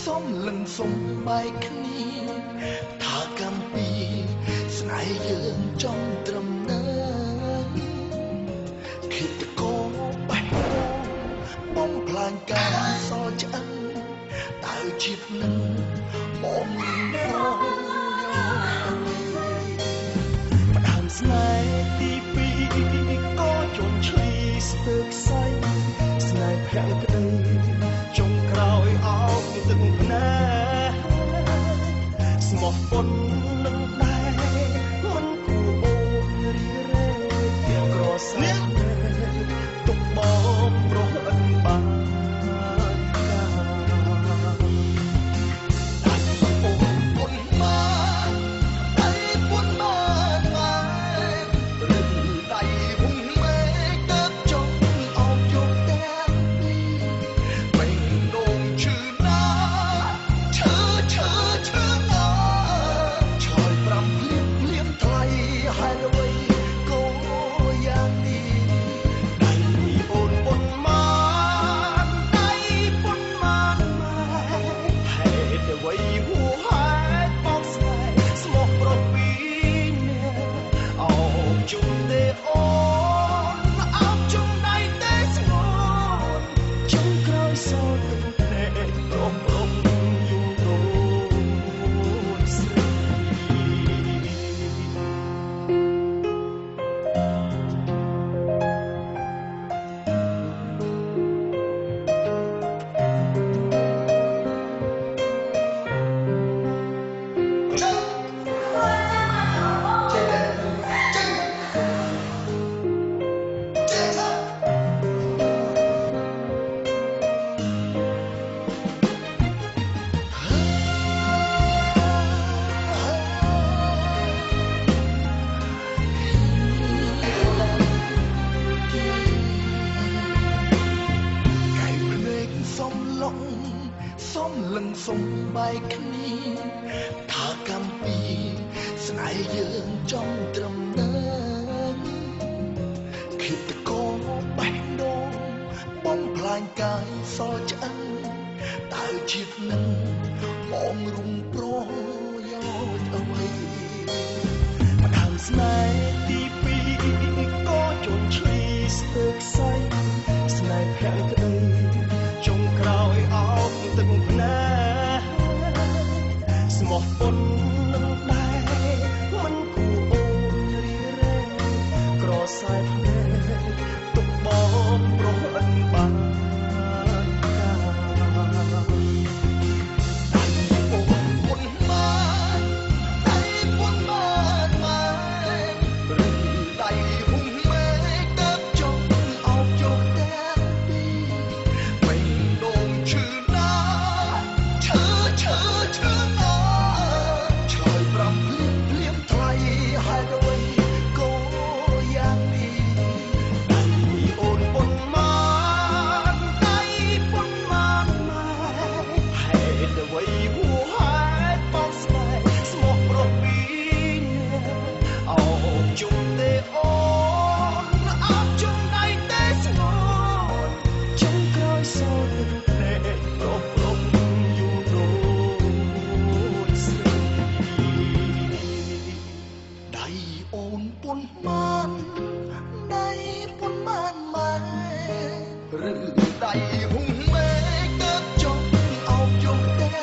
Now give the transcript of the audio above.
សំលឹងសំបែកគ្នាថាកម្មពីស្នេហ៍យើងចង់ត្រឹមណាគិតកោបេះបងផ្លាញការសល់ឆ្អឹងតើជាតិនឹងបងយកផ្ដើមស្នេហ៍ទីពីរក៏ជន់ឈ្លីស្ទើរខ្សែស្នេហ៍ភក្តីចុងក្រោយអោបទឹកភ្នែកស្មោះពន់នឹងដែរមិនគួរអូនរីរែកក្រសាទុកបងប្រុសអិនបានសំលឹងសំបែកគ្នាថាកម្មពីស្នេហ៍យើងចង់ត្រឹមណាគិតកោបេះដូងបងផ្លាញកាយសល់ឆ្អឹងតើជាតិនឹងបងរុំប្រយោជន៍អ្វីផ្ដើមស្នេហ៍ទីពីរក៏ជន់ឈ្លីស្ទើរខ្សែស្នេហ៍ភក្តីចុងក្រោយអោបទឹកភ្នែកស្មោះពន់នឹងដែរមិនគួរអូនរីរែកក្រសែភ្នែកទុកបងប្រុសអិនបានឬដៃហុំមេកើបចង់អោបយកតែ